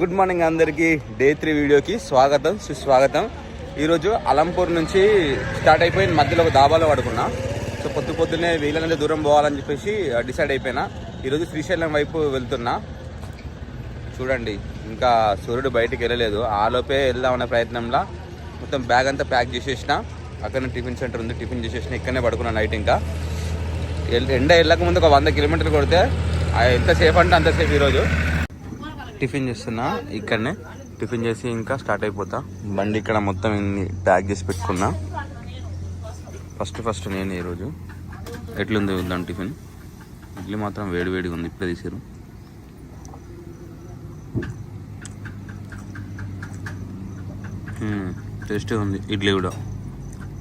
Good morning అందరికీ. Day 3 వీడియోకి స్వాగతం సుస్వాగతం. ఈరోజు అలంపూర్ నుంచి స్టార్ట్ అయిపోయి మధ్యలో ఒక దాబాలో పడుకున్నా. సో పొద్దున్నే వీళ్ళనంటే దూరం పోవాలని చెప్పేసి డిసైడ్ అయిపోయినా. ఈరోజు శ్రీశైలం వైపు వెళ్తున్నా. చూడండి, ఇంకా సూర్యుడు బయటికి వెళ్ళలేదు. ఆలోపే వెళ్దామనే ప్రయత్నంలో మొత్తం బ్యాగ్ అంతా ప్యాక్ చేసేసిన. అక్కడనే టిఫిన్ సెంటర్ ఉంది, టిఫిన్ చేసేసిన. ఇక్కడనే పడుకున్నా నైట్. ఇంకా ఎండ వెళ్ళక ముందు ఒక 100 కిలోమీటర్లు కొడితే ఎంతసేపు అంటే అంతసేపు. ఈరోజు టిఫిన్ చేస్తున్నా, ఇక్కడనే టిఫిన్ చేసి ఇంకా స్టార్ట్ అయిపోతా. బండి ఇక్కడ మొత్తం ప్యాక్ చేసి పెట్టుకున్నా. ఫస్ట్ నేను ఈరోజు ఎట్లుంది చూద్దాం. టిఫిన్ ఇడ్లీ మాత్రం వేడిగా ఉంది, ఇప్పుడే తీసారు. టేస్టీ ఉంది ఇడ్లీ కూడా.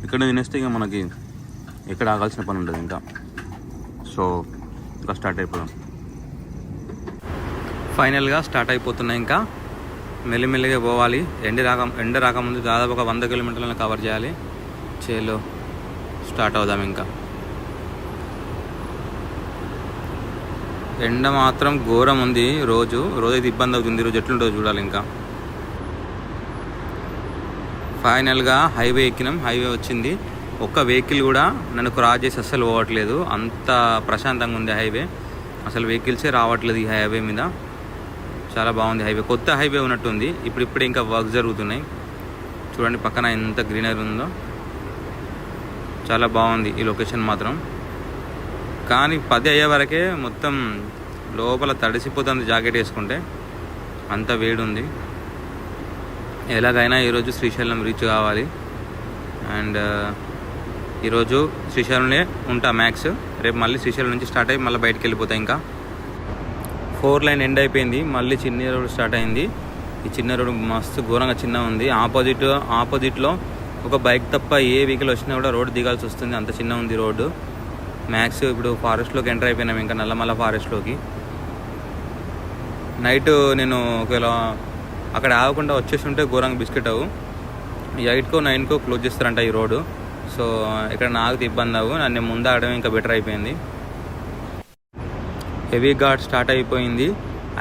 ఇక్కడ తినేస్తే ఇక మనకి ఎక్కడ ఆగాల్సిన పని ఉంటుంది ఇంకా. సో ఇంకా స్టార్ట్ అయిపోదాం. ఫైనల్గా స్టార్ట్ అయిపోతున్నాయి. ఇంకా మెల్లిమెల్లిగా పోవాలి. ఎండ రాకముందు దాదాపు ఒక 100 కిలోమీటర్లను కవర్ చేయాలి. చేలో స్టార్ట్ అవుదాం. ఇంకా ఎండ మాత్రం ఘోరం ఉంది. రోజు అయితే ఇబ్బంది అవుతుంది. రోజు ఎట్లుంటుందో చూడాలి. ఇంకా ఫైనల్గా హైవే ఎక్కినాం. హైవే వచ్చింది. ఒక్క వెహికల్ కూడా నన్ను క్రాస్ చేసి అస్సలు పోవట్లేదు. అంత ప్రశాంతంగా ఉంది హైవే. అసలు వెహికల్సే రావట్లేదు ఈ హైవే మీద. చాలా బాగుంది హైవే. కొత్త హైవే ఉన్నట్టుంది. ఇప్పుడిప్పుడే ఇంకా వర్క్ జరుగుతున్నాయి. చూడండి పక్కన ఎంత గ్రీనరీ ఉందో. చాలా బాగుంది ఈ లొకేషన్ మాత్రం. కానీ 10 అయ్యే వరకే మొత్తం లోపల తడిసిపోతుంది జాకెట్ వేసుకుంటే, అంత వేడి ఉంది. ఎలాగైనా ఈరోజు శ్రీశైలం రీచ్ కావాలి. అండ్ ఈరోజు శ్రీశైలంలో ఉంటా మ్యాక్స్. రేపు మళ్ళీ శ్రీశైలం నుంచి స్టార్ట్ అయ్యి మళ్ళీ బయటకు వెళ్ళిపోతాయి. ఇంకా 4 లైన్ ఎండ్ అయిపోయింది. మళ్ళీ చిన్న రోడ్ స్టార్ట్ అయింది. ఈ చిన్న రోడ్ మస్తు ఘోరంగా చిన్న ఉంది. ఆపోజిట్లో ఒక బైక్ తప్ప ఏ వెహికల్ వచ్చినా కూడా రోడ్ దిగాల్సి వస్తుంది, అంత చిన్న ఉంది రోడ్డు. మ్యాక్స్ ఇప్పుడు ఫారెస్ట్లోకి ఎంటర్ అయిపోయినాం. ఇంకా నల్లమల్ల ఫారెస్ట్లోకి. నైట్ నేను ఒకవేళ అక్కడ ఆగకుండా వచ్చేసి ఉంటే ఘోరంగా బిస్కెట్ అవ్వు. 8కో 9కో క్లోజ్ చేస్తారంట ఈ రోడ్డు. సో ఇక్కడ నాకు ఇబ్బంది అవ్వు. నన్ను ముందు ఆడడం ఇంకా బెటర్ అయిపోయింది. హెవీ ఘాట్ స్టార్ట్ అయిపోయింది.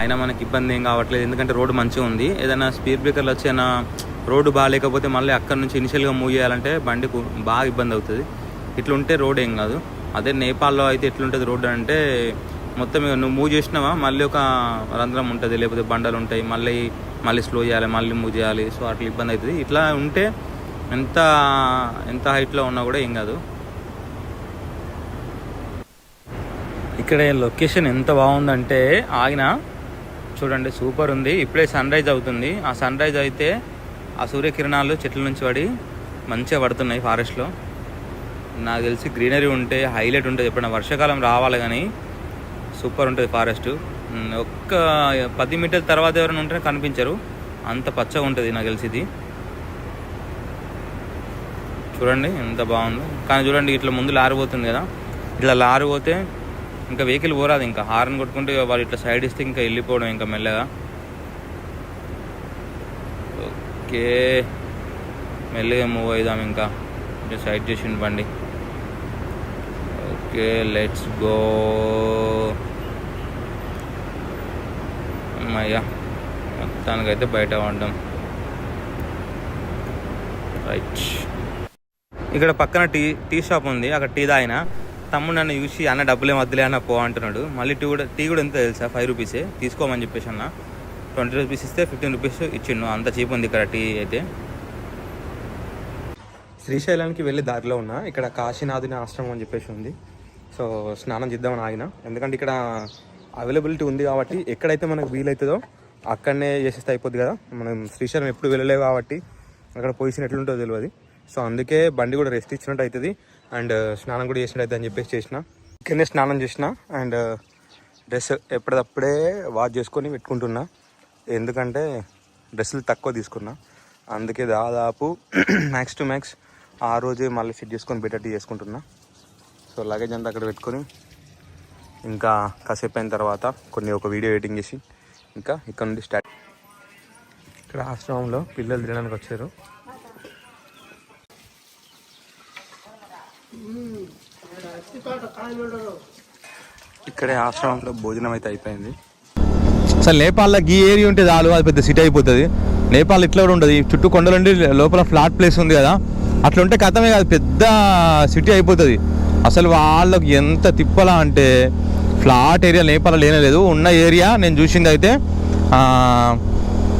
అయినా మనకి ఇబ్బంది ఏం కావట్లేదు, ఎందుకంటే రోడ్డు మంచిగా ఉంది. ఏదైనా స్పీడ్ బ్రేకర్లు వచ్చిన రోడ్డు బాగాలేకపోతే మళ్ళీ అక్కడ నుంచి ఇనిషియల్గా మూవ్ చేయాలంటే బండికి బాగా ఇబ్బంది అవుతుంది. ఇట్లుంటే రోడ్ ఏం కాదు. అదే నేపాల్లో అయితే ఎట్లుంటుంది రోడ్డు అంటే మొత్తం నువ్వు మూవ్ చేసినావా మళ్ళీ ఒక రంధ్రం ఉంటుంది, లేకపోతే బండలు ఉంటాయి, మళ్ళీ స్లో చేయాలి, మళ్ళీ మూవ్ చేయాలి. సో అట్లా ఇబ్బంది అవుతుంది. ఇట్లా ఉంటే ఎంత హైట్లో ఉన్నా కూడా ఏం కాదు. ఇక్కడ లొకేషన్ ఎంత బాగుందంటే ఆగిన చూడండి, సూపర్ ఉంది. ఇప్పుడే సన్ రైజ్ అవుతుంది. ఆ సన్ రైజ్ అయితే ఆ సూర్యకిరణాలు చెట్ల నుంచి పడి మంచిగా పడుతున్నాయి ఫారెస్ట్లో. నాకు తెలిసి గ్రీనరీ ఉంటే హైలైట్ ఉంటుంది. ఎప్పుడైనా వర్షాకాలం రావాలి కానీ సూపర్ ఉంటుంది ఫారెస్ట్. ఒక్క 10 మీటర్ల తర్వాత ఎవరైనా ఉంటే కనిపించరు, అంత పచ్చగా ఉంటుంది నాకు తెలిసి ఇది. చూడండి ఎంత బాగుందో. కానీ చూడండి ఇట్లా ముందు లారీ పోతుంది కదా, ఇట్లా లారీ పోతే ఇంకా వెహికల్ పోరాదు. ఇంకా హార్న్ కొట్టుకుంటే వాళ్ళు ఇట్లా సైడ్ ఇస్తే ఇంకా వెళ్ళిపోవడం ఇంకా మెల్లగా. ఓకే, మెల్లగా మూవ్ అవుదాం. ఇంకా సైడ్ చేసిండు బండి. Okay, let's go. అమ్మయ్యా, మొత్తానికైతే బయట పడ్డాం. రైట్, ఇక్కడ పక్కన టీ షాప్ ఉంది. అక్కడ టీ తాగిన. తమ్ముడు నన్ను చూసి అన్న డబ్బులు ఏం వద్దులే అన్న పో అంటున్నాడు. మళ్ళీ టీ కూడా ఎంత తెలుసా, 5 రూపీసే. తీసుకోమని చెప్పేసి అన్న 20 రూపీస్ ఇస్తే 15 రూపీస్ ఇచ్చిండు. అంత చీప్ ఉంది ఇక్కడ టీ అయితే. శ్రీశైలానికి వెళ్ళే దారిలో ఉన్నా. ఇక్కడ కాశీనాథుని ఆశ్రమం అని చెప్పేసి ఉంది. సో స్నానం చేద్దామని ఆగిన, ఎందుకంటే ఇక్కడ అవైలబిలిటీ ఉంది కాబట్టి ఎక్కడైతే మనకు వీలవుతుందో అక్కడనే చేసేస్తే అయిపోద్ది కదా. మనం శ్రీశైలం ఎప్పుడు వెళ్ళలేవు కాబట్టి అక్కడ పొజిషన్ ఎట్లుంటుందో తెలియదు. సో అందుకే బండి కూడా రెస్ట్ ఇచ్చినట్టు అవుతుంది అండ్ స్నానం కూడా చేసినట్టు అవుతుంది అని చెప్పేసి చేసిన. ఇక్కడనే స్నానం చేసిన అండ్ డ్రెస్ ఎప్పటికప్పుడే వాష్ చేసుకొని పెట్టుకుంటున్నా, ఎందుకంటే డ్రెస్సులు తక్కువ తీసుకున్నా. అందుకే దాదాపు మ్యాక్స్ టు మ్యాక్స్ ఆ రోజే మళ్ళీ ఫిట్ చేసుకొని బెటర్ చేసుకుంటున్నా. సో లగేజ్ అంతా అక్కడ పెట్టుకొని ఇంకా కాసేపు అయిన తర్వాత ఒక వీడియో ఎడిటింగ్ చేసి ఇంకా ఇక్కడ నుండి స్టార్ట్. ఇక్కడ ఆశ్రమంలో పిల్లలు తినడానికి వచ్చారు. ఇక్కడే ఆశ్రమంలో భోజనం అయితే అయిపోయింది. అసలు నేపాల్లో ఈ ఏరియా ఉంటే చాలు, అది పెద్ద సిటీ అయిపోతుంది. నేపాల్ ఇట్లా కూడా ఉంటుంది, చుట్టూ కొండలుండి లోపల ఫ్లాట్ ప్లేస్ ఉంది కదా, అట్లా ఉంటే కథమే కాదు, పెద్ద సిటీ అయిపోతుంది. అసలు వాళ్ళకి ఎంత తిప్పలా అంటే ఫ్లాట్ ఏరియా నేపాల్లో లేనేలేదు. ఉన్న ఏరియా నేను చూసింది అయితే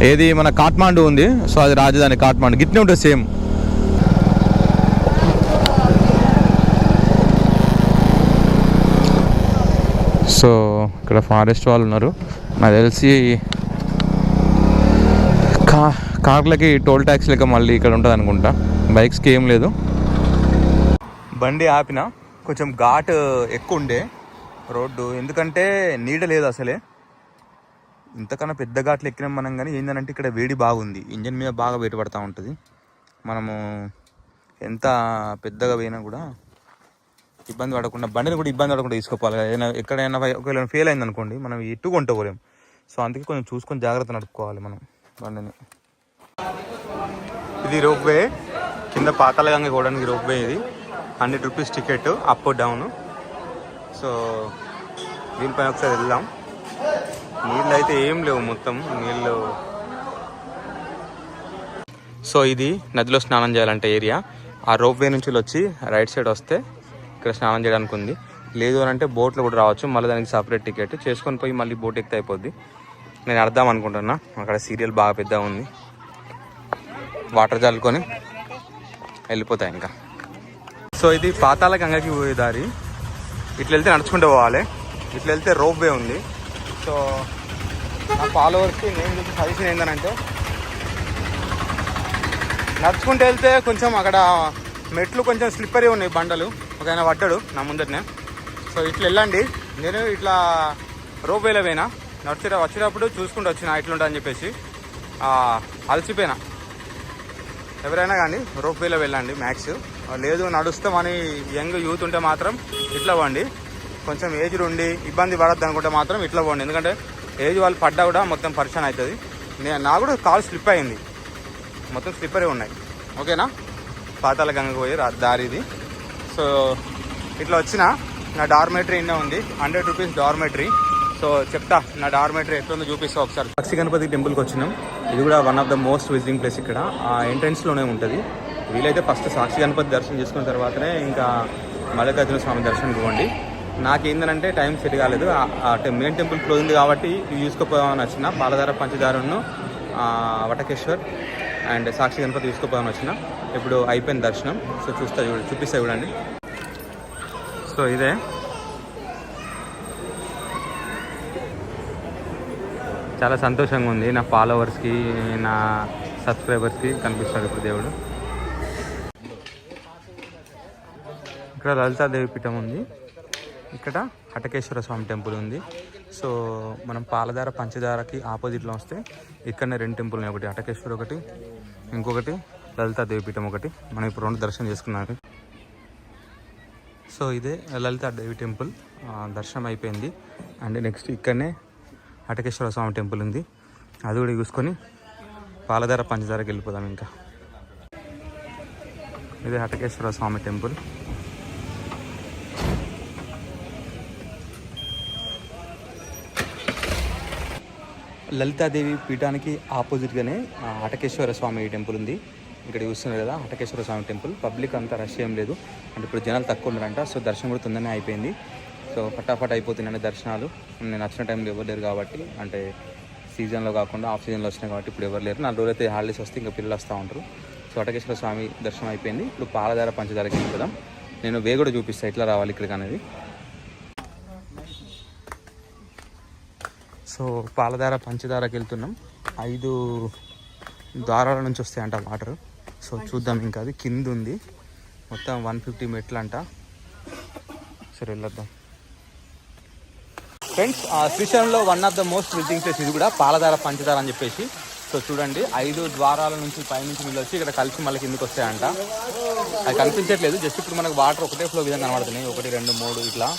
ఏది మన కాఠ్మాండు ఉంది, సో అది రాజధాని కాఠ్మాండు, గిట్నే ఉంటుంది సేమ్. సో ఇక్కడ ఫారెస్ట్ వాళ్ళు ఉన్నారు, నాకు తెలిసి కార్లకి టోల్ ట్యాక్స్ లెక్క మళ్ళీ ఇక్కడ ఉంటుంది అనుకుంటా, బైక్స్కి ఏం లేదు. బండి ఆపిన, కొంచెం ఘాట్ ఎక్కువ ఉండే రోడ్డు, ఎందుకంటే నీడ లేదు అసలే. ఇంతకన్నా పెద్ద ఘాట్లు ఎక్కినాం మనం, కానీ ఏంటంటే ఇక్కడ వేడి బాగుంది, ఇంజన్ మీద బాగా వేడి పడుతూ ఉంటుంది. మనము ఎంత పెద్దగా పోయినా కూడా ఇబ్బంది పడకుండా, బండిని కూడా ఇబ్బంది పడకుండా తీసుకోవాలి. ఏదైనా ఎక్కడైనా ఒకవేళ ఫెయిల్ అయింది అనుకోండి, మనం ఇటు కొంటపోలేం. సో అందుకే కొంచెం చూసుకొని జాగ్రత్త నడుపుకోవాలి మనం బండిని. ఇది రోప్వే, కింద పాతాళగంగ పోవడానికి రోప్వే. ఇది 100 rupees ticket, up down. So దీనిపైన ఒకసారి వెళ్దాం. నీళ్ళు అయితే ఏం లేవు, మొత్తం నీళ్ళు. సో ఇది నదిలో స్నానం చేయాలంటే ఏరియా. ఆ రోప్వే నుంచి వచ్చి రైట్ సైడ్ వస్తే ఇక్కడ స్నానం చేయడానికి ఉంది. లేదు అని అంటే బోట్లో కూడా రావచ్చు, మళ్ళీ దానికి సపరేట్ టికెట్ చేసుకొని పోయి మళ్ళీ బోట్ ఎక్కితే అయిపోద్ది. నేను అర్థం అనుకుంటున్నా, అక్కడ సీరియల్ బాగా పెద్దగా ఉంది, వాటర్ చల్లుకొని వెళ్ళిపోతాయి ఇంకా. సో ఇది పాతాళగంగకి పోయే దారి. ఇట్లా వెళ్తే నడుచుకుంటూ పోవాలి, ఇట్లా వెళ్తే రోప్వే ఉంది. సో నా ఫాలోవర్స్కి నేను చూసి సజెషన్ ఏంటంటే, నడుచుకుంటూ వెళ్తే కొంచెం అక్కడ మెట్లు కొంచెం స్లిప్పరీ ఉన్నాయి, బండలు, ఒక ఆయన పడ్డాడు నా ముందరనే. సో ఇట్లా వెళ్ళండి. నేను ఇట్లా రోప్వేలో పోయినా, వచ్చేటప్పుడు చూసుకుంటూ వచ్చిన ఇట్లుంటా అని చెప్పేసి అలసిపోయినా. ఎవరైనా కానీ రోప్వేలో వెళ్ళండి మ్యాక్స్. లేదు నడుస్తాం అని యంగ్ యూత్ ఉంటే మాత్రం ఇట్లా పోండి. కొంచెం ఏజ్ ఉండి ఇబ్బంది పడద్దు అనుకుంటే మాత్రం ఇట్లా పోండి, ఎందుకంటే ఏజ్ వాళ్ళు పడ్డా కూడా మొత్తం పరిచయం అవుతుంది. నాకు కూడా కాల్ స్లిప్ అయింది, మొత్తం స్లిప్పరే ఉన్నాయి. ఓకేనా, పాతాళగంగకు పోయి దారి ఇది. సో ఇట్లా వచ్చిన నా డార్మెటరీ ఇన్నే ఉంది, 100 రూపీస్ డార్మెటరీ. సో చెప్తా నా డార్మెటరీ ఎట్లుందో చూపిస్తా ఒకసారి. సాక్షి గణపతి టెంపుల్కి వచ్చినాం. ఇది కూడా one of the most visiting place. ఇక్కడ ఆ ఎంట్రన్స్లోనే ఉంటుంది. వీలైతే ఫస్ట్ సాక్షి గణపతి దర్శనం చేసుకున్న తర్వాతనే ఇంకా మల్లికార్జున స్వామి దర్శనం ఇవ్వండి. నాకేందనంటే టైం సెట్ కాలేదు, మెయిన్ టెంపుల్ క్లోజ్ ఉంది కాబట్టి చూసుకోపోదామని వచ్చిన. పాలధార పంచదారను వటకేశ్వర్ అండ్ సాక్షి గణపతి చూసుకోపోదామని వచ్చిన. ఇప్పుడు అయిపోయింది దర్శనం. సో చూపిస్తా చూడండి. సో ఇదే చాలా సంతోషంగా ఉంది, నా ఫాలోవర్స్కి నా సబ్స్క్రైబర్స్కి కనిపిస్తాడు ఇప్పుడు దేవుడు. ఇక్కడ లలితాదేవి పీఠం ఉంది, ఇక్కడ హటకేశ్వర స్వామి టెంపుల్ ఉంది. సో మనం పాలధార పంచదారకి ఆపోజిట్లో వస్తే ఇక్కడనే 2 టెంపుల్ ఉన్నాయి, ఒకటి హటకేశ్వర ఒకటి, ఇంకొకటి లలితాదేవి పీఠం ఒకటి. మనం ఇప్పుడు 2 దర్శనం చేసుకున్నాము. సో ఇదే లలితాదేవి టెంపుల్, దర్శనం అయిపోయింది. అండ్ నెక్స్ట్ ఇక్కడనే హటకేశ్వర స్వామి టెంపుల్ ఉంది, అది కూడా చూసుకొని పాలధార పంచదారకి వెళ్ళిపోదాం. ఇంకా ఇదే హటకేశ్వర స్వామి టెంపుల్. లలితాదేవి పీఠానికి ఆపోజిట్గానే హటకేశ్వర స్వామి టెంపుల్ ఉంది. ఇక్కడ చూస్తున్నారు కదా హటకేశ్వర స్వామి టెంపుల్. పబ్లిక్ అంతా రష్ ఏం లేదు, అంటే ఇప్పుడు జనాలు తక్కువ ఉన్నారంట. సో దర్శనం కూడా తొందరనే అయిపోయింది. సో ఫటాఫట్ అయిపోతున్నాయి దర్శనాలు. నేను వచ్చిన టైంలో ఎవరు లేరు కాబట్టి, అంటే సీజన్లో కాకుండా ఆఫ్ సీజన్లో వచ్చినాయి కాబట్టి ఇప్పుడు ఎవరు లేరు. 4 రోజులు అయితే హాలిడేస్ వస్తే ఇంకా పిల్లలు వస్తూ ఉంటారు. సో హటకేశ్వర స్వామి దర్శనం అయిపోయింది. ఇప్పుడు పాలధార పంచదారకి వెళ్ళిపోదాం. నేను వే కూడా చూపిస్తాను ఎట్లా రావాలి ఇక్కడికి అనేది. సో పాలధార పంచదారకి వెళ్తున్నాం. 5 ద్వారాల నుంచి వస్తాయంట వాటర్. సో చూద్దాం. ఇంకా అది కింద ఉంది, మొత్తం 150 మెట్లు అంట. సరే వెళ్ళొద్దాం ఫ్రెండ్స్. శ్రీశైలంలో one of the most visiting place ఇది కూడా, పాలధార పంచదార అని చెప్పేసి. సో చూడండి 5 ద్వారాల నుంచి పైనుంచి నీళ్ళు వచ్చి ఇక్కడ కలిసి మళ్ళీ కిందకి వస్తాయంట. అది కనిపించట్లేదు, జస్ట్ ఇప్పుడు మనకు వాటర్ ఒకటే ఫ్లో విధంగా కనబడుతున్నాయి, 1 2 3 ఇట్లా.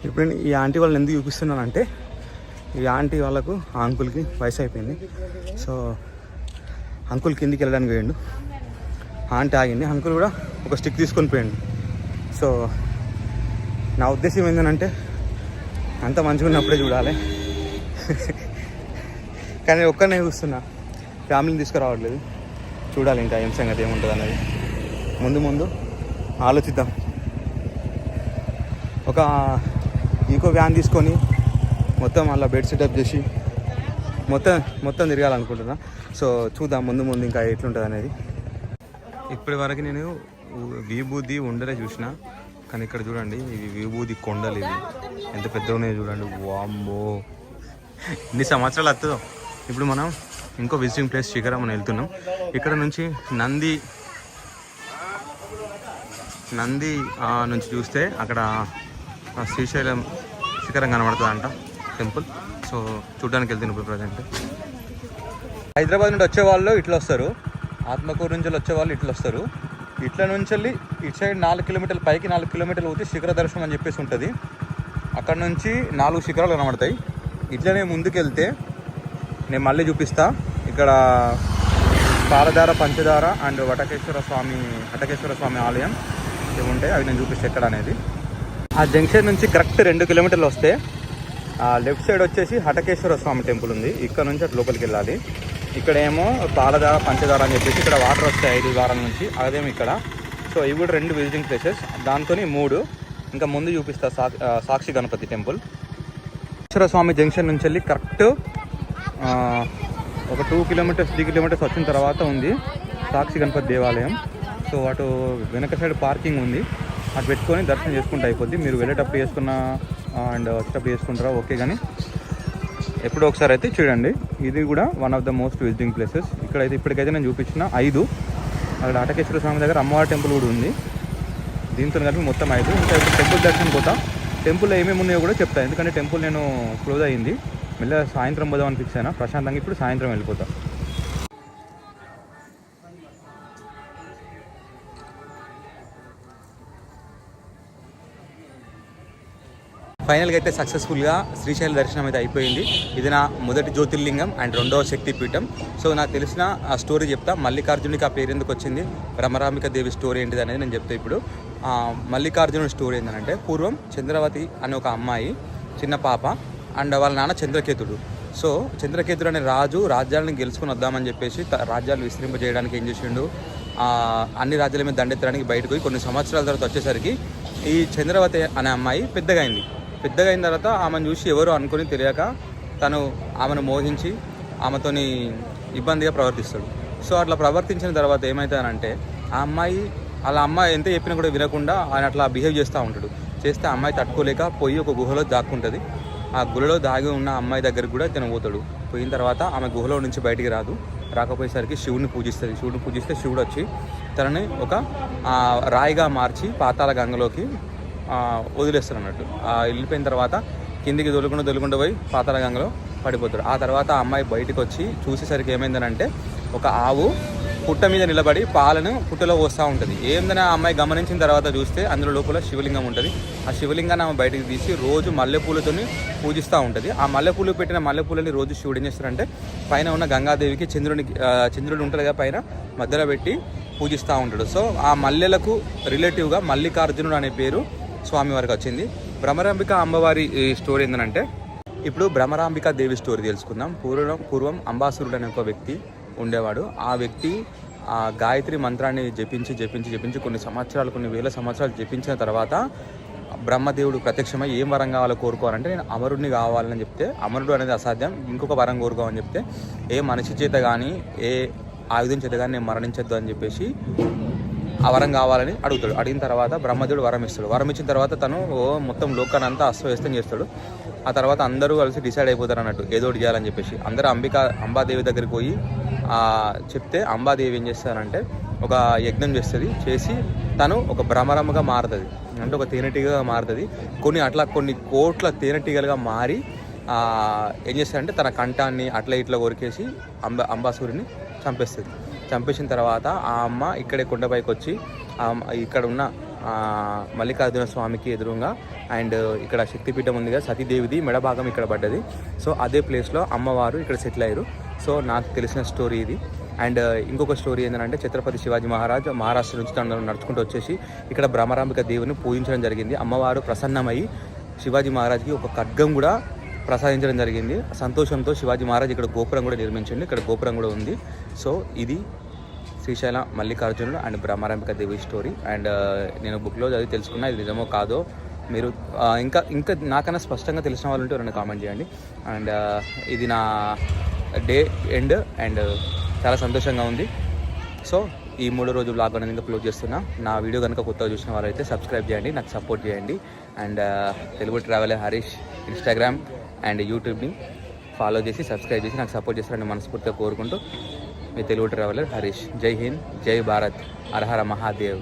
ఇప్పుడు ఈ ఆంటీ వాళ్ళని ఎందుకు చూపిస్తున్నానంటే, ఈ ఆంటీ వాళ్ళకు ఆ అంకుల్కి వయసు అయిపోయింది. సో అంకుల్ కిందికి వెళ్ళడానికి పోయిండు, ఆంటీ ఆగింది. అంకుల్ కూడా ఒక స్టిక్ తీసుకొని పోయిండు. సో నా ఉద్దేశం ఏంటంటే అంత మంచిగా ఉన్నప్పుడే చూడాలి. కానీ ఒక్కనే చూస్తున్నా, ఫ్యామిలీని తీసుకురావట్లేదు. చూడాలి ఇంకా ఏం సంగతి ఏముంటుంది అనేది. ముందు ఆలోచిద్దాం. ఒక ఈకో వ్యాన్ తీసుకొని మొత్తం అలా బెడ్ సెటప్ చేసి మొత్తం తిరగాలనుకుంటున్నా. సో చూద్దాం ముందు ఇంకా ఎట్లుంటుంది అనేది. ఇప్పటి వరకు నేను విభూది ఉండలే చూసిన, కానీ ఇక్కడ చూడండి ఇవి విభూది కొండలు. ఇవి ఎంత పెద్దగా ఉన్నాయో చూడండి. వామ్మో, ఇన్ని సంవత్సరాలు వస్తుందో. ఇప్పుడు మనం ఇంకో విజిటింగ్ ప్లేస్ శిఖరం మనం వెళ్తున్నాం. ఇక్కడ నుంచి నంది నుంచి చూస్తే అక్కడ శ్రీశైలం శిఖరం కనబడుతుందంట, టెంపుల్. సో చూడడానికి వెళ్తున్నాం ఇప్పుడు ప్రజెంట్. హైదరాబాద్ నుండి వచ్చే వాళ్ళు ఇట్లా వస్తారు, ఆత్మకూరు నుంచి వచ్చే వాళ్ళు ఇట్లా వస్తారు. ఇట్లా నుంచి వెళ్ళి ఇటు సైడ్ 4 కిలోమీటర్లు పైకి 4 కిలోమీటర్లు పోతే శిఖర దర్శనం అని చెప్పేసి ఉంటుంది. అక్కడ నుంచి 4 శిఖరాలు కనబడతాయి. ఇట్లనే ముందుకెళ్తే నేను మళ్ళీ చూపిస్తా. ఇక్కడ పాలధార, పంచదార అండ్ హటకేశ్వర స్వామి ఆలయం ఇవి ఉంటాయి. అవి నేను చూపిస్తే ఎక్కడ అనేది. ఆ జంక్షన్ నుంచి కరెక్ట్ 2 కిలోమీటర్లు వస్తే లెఫ్ట్ సైడ్ వచ్చేసి హటకేశ్వర స్వామి టెంపుల్ ఉంది. ఇక్కడ నుంచి అటు లోపలికి వెళ్ళాలి. ఇక్కడ ఏమో పాలధార, పంచదార అని చెప్పేసి ఇక్కడ వాటర్ వస్తాయి 5 వారాల నుంచి, అదేమో ఇక్కడ. సో ఇవి కూడా 2 విజిటింగ్ ప్లేసెస్, దాంతో 3. ఇంకా ముందు చూపిస్తా సాక్షి గణపతి టెంపుల్. హటకేశ్వర స్వామి జంక్షన్ నుంచి వెళ్ళి కరెక్ట్ ఒక 2 కిలోమీటర్స్ 3 కిలోమీటర్స్ వచ్చిన తర్వాత ఉంది సాక్షి గణపతి దేవాలయం. సో అటు వెనక సైడ్ పార్కింగ్ ఉంది, అటు పెట్టుకొని దర్శనం చేసుకుంటే అయిపోద్ది. మీరు వెళ్ళేటప్పుడు చేసుకున్నా అండ్ వచ్చేటప్పుడు చేసుకుంటారా ఓకే, కానీ ఎప్పుడో ఒకసారి అయితే చూడండి. ఇది కూడా one of the most visiting places. ఇక్కడైతే ఇప్పటికైతే నేను చూపించిన 5. అక్కడ హటకేశ్వర స్వామి దగ్గర అమ్మవారి టెంపుల్ కూడా ఉంది. దీంతో కలిపి మొత్తం 5. ఇంకా ఇప్పుడు టెంపుల్ దర్శనం పోతా. టెంపుల్లో ఏమేమి ఉన్నాయో కూడా చెప్తాను, ఎందుకంటే టెంపుల్ నేను క్లోజ్ అయ్యింది. మళ్ళీ సాయంత్రం పోదామని ఫిక్స్ అయినా ప్రశాంతంగా. ఇప్పుడు సాయంత్రం వెళ్ళిపోతా. ఫైనల్గా అయితే సక్సెస్ఫుల్గా శ్రీశైల దర్శనం అయితే అయిపోయింది. ఇది నా మొదటి జ్యోతిర్లింగం అండ్ 2వ శక్తిపీఠం. సో నాకు తెలిసిన ఆ స్టోరీ చెప్తా. మల్లికార్జునికి ఆ పేరు ఎందుకు వచ్చింది, భ్రమరాంబిక దేవి స్టోరీ ఏంటిది అనేది నేను చెప్తా ఇప్పుడు. మల్లికార్జునుడి స్టోరీ ఏంటంటే, పూర్వం చంద్రవతి అనే ఒక అమ్మాయి, చిన్న పాప, అండ్ వాళ్ళ నాన్న చంద్రకేతుడు. సో చంద్రకేతుడు అనే రాజు రాజ్యాలను గెలుచుకొని వద్దామని చెప్పేసి రాజ్యాలు విస్తరింపజేయడానికి ఏం చేసిండు, అన్ని రాజ్యాల మీద దండెత్తడానికి బయటకు పోయి కొన్ని సంవత్సరాల తర్వాత వచ్చేసరికి ఈ చంద్రవతి అనే అమ్మాయి పెద్దగా అయింది తర్వాత ఆమెను చూసి ఎవరు అనుకుని తెలియక తను ఆమెను మోహించి ఆమెతోని ఇబ్బందిగా ప్రవర్తిస్తాడు. సో అట్లా ప్రవర్తించిన తర్వాత ఏమవుతుందంటే, ఆ అమ్మాయి ఎంత చెప్పినా కూడా వినకుండా ఆయన అట్లా బిహేవ్ చేస్తూ ఉంటాడు. చేస్తే ఆ అమ్మాయి తట్టుకోలేక పోయి ఒక గుహలో దాక్కుంటుంది. ఆ గుహలో దాగి ఉన్న అమ్మాయి దగ్గరికి కూడా తను పోతాడు. పోయిన తర్వాత ఆమె గుహలో నుంచి బయటికి రాకపోయేసరికి శివుడిని పూజిస్తే శివుడు వచ్చి తనని ఒక రాయిగా మార్చి పాతాళ గంగలోకి వదిలేస్తారు అన్నట్టు. వెళ్ళిపోయిన తర్వాత కిందికి దొలుకుండా పోయి పాతాళ గంగలో పడిపోతాడు. ఆ తర్వాత ఆ అమ్మాయి బయటకు వచ్చి చూసేసరికి ఏమైందనంటే, ఒక ఆవు పుట్ట మీద నిలబడి పాలను పుట్టలో పోస్తూ ఉంటుంది. ఏందని ఆ అమ్మాయి గమనించిన తర్వాత చూస్తే అందులో లోపల శివలింగం ఉంటుంది. ఆ శివలింగాన్ని ఆమె బయటకు తీసి రోజు మల్లెపూలతో పూజిస్తూ ఉంటుంది. ఆ మల్లెపూలు పెట్టిన మల్లెపూలని రోజు శివుడు ఏం చేస్తారంటే, పైన ఉన్న గంగాదేవికి చంద్రుడు ఉంటుంది కదా పైన, మధ్యలో పెట్టి పూజిస్తూ ఉంటాడు. సో ఆ మల్లెలకు రిలేటివ్గా మల్లికార్జునుడు అనే పేరు స్వామివారికి వచ్చింది. భ్రమరాంబిక అమ్మవారి స్టోరీ ఏంటంటే, ఇప్పుడు భ్రమరాంబిక దేవి స్టోరీ తెలుసుకుందాం. పూర్వం అంబాసురుడు అనే ఒక వ్యక్తి ఉండేవాడు. ఆ వ్యక్తి ఆ గాయత్రి మంత్రాన్ని జపించి కొన్ని వేల సంవత్సరాలు జపించిన తర్వాత బ్రహ్మదేవుడు ప్రత్యక్షమై ఏం వరం కావాలో కోరుకోవాలంటే, నేను అమరుడిని కావాలని చెప్తే, అమరుడు అనేది అసాధ్యం, ఇంకొక వరం కోరుకోవాలని చెప్తే, ఏ మనిషి చేత కానీ ఏ ఆయుధం చేత కానీ నేను మరణించొద్దు అని చెప్పేసి ఆ వరం కావాలని అడుగుతాడు. అడిగిన తర్వాత బ్రహ్మదేవుడు వరం ఇస్తాడు. వరం ఇచ్చిన తర్వాత తను మొత్తం లోకాన్ని అంతా అస్తవ్యస్తం చేస్తాడు. ఆ తర్వాత అందరూ కలిసి డిసైడ్ అయిపోతారు అన్నట్టు ఏదో ఒకటి చేయాలని చెప్పేసి. అందరూ అంబాదేవి దగ్గరికి పోయి చెప్తే అంబాదేవి ఏం చేస్తారంటే, ఒక యజ్ఞం చేసి తను ఒక భ్రమరముగా మారుతుంది, అంటే ఒక తేనెటీగగా మారుతుంది. కొన్ని కోట్ల తేనెటీగలుగా మారి ఏం చేస్తారంటే, తన కంఠాన్ని అట్లా ఇట్లా కొరికేసి అంబాసురుని చంపేసిన తర్వాత ఆ అమ్మ ఇక్కడే కొండపైకి వచ్చి ఇక్కడ ఉన్న మల్లికార్జున స్వామికి ఎదురుగా అండ్ ఇక్కడ శక్తిపీఠం ఉంది కదా, సతీదేవిది మెడభాగం ఇక్కడ పడ్డది. సో అదే ప్లేస్లో అమ్మవారు ఇక్కడ సెటిల్ అయ్యారు. సో నాకు తెలిసిన స్టోరీ ఇది. అండ్ ఇంకొక స్టోరీ ఏంటంటే ఛత్రపతి శివాజీ మహారాజ్ మహారాష్ట్ర నుంచి తను నడుచుకుంటూ వచ్చేసి ఇక్కడ భ్రమరాంబిక దేవుని పూజించడం జరిగింది. అమ్మవారు ప్రసన్నమై శివాజీ మహారాజ్కి ఒక ఖడ్గం కూడా ప్రసాదించడం జరిగింది. సంతోషంతో శివాజీ మహారాజ్ ఇక్కడ గోపురం కూడా నిర్మించండి. ఇక్కడ గోపురం కూడా ఉంది. సో ఇది శ్రీశైల మల్లికార్జునుడు and Brahmarambika Devi story. And నేను బుక్లో చదివి తెలుసుకున్నా ఇది నిజమో కాదో. మీరు ఇంకా నాకన్నా స్పష్టంగా తెలిసిన వాళ్ళు ఉంటే ఎవరైనా కామెంట్ చేయండి. అండ్ ఇది నా డే ఎండ్ అండ్ చాలా సంతోషంగా ఉంది. సో ఈ 3 రోజు బ్లాగ్ అనేది ఇంకా క్లోజ్ చేస్తున్నా. నా వీడియో కనుక కొత్తగా చూసిన వాళ్ళైతే సబ్స్క్రైబ్ చేయండి, నాకు సపోర్ట్ చేయండి. And Telugu traveller Harish Instagram and యూట్యూబ్ని ఫాలో చేసి సబ్స్క్రైబ్ చేసి నాకు సపోర్ట్ చేస్తారని మనస్ఫూర్తిగా కోరుకుంటూ మీ తెలుగు ట్రావెలర్ హరీష్. జై హింద్, జై భారత్, హర హర మహాదేవ్.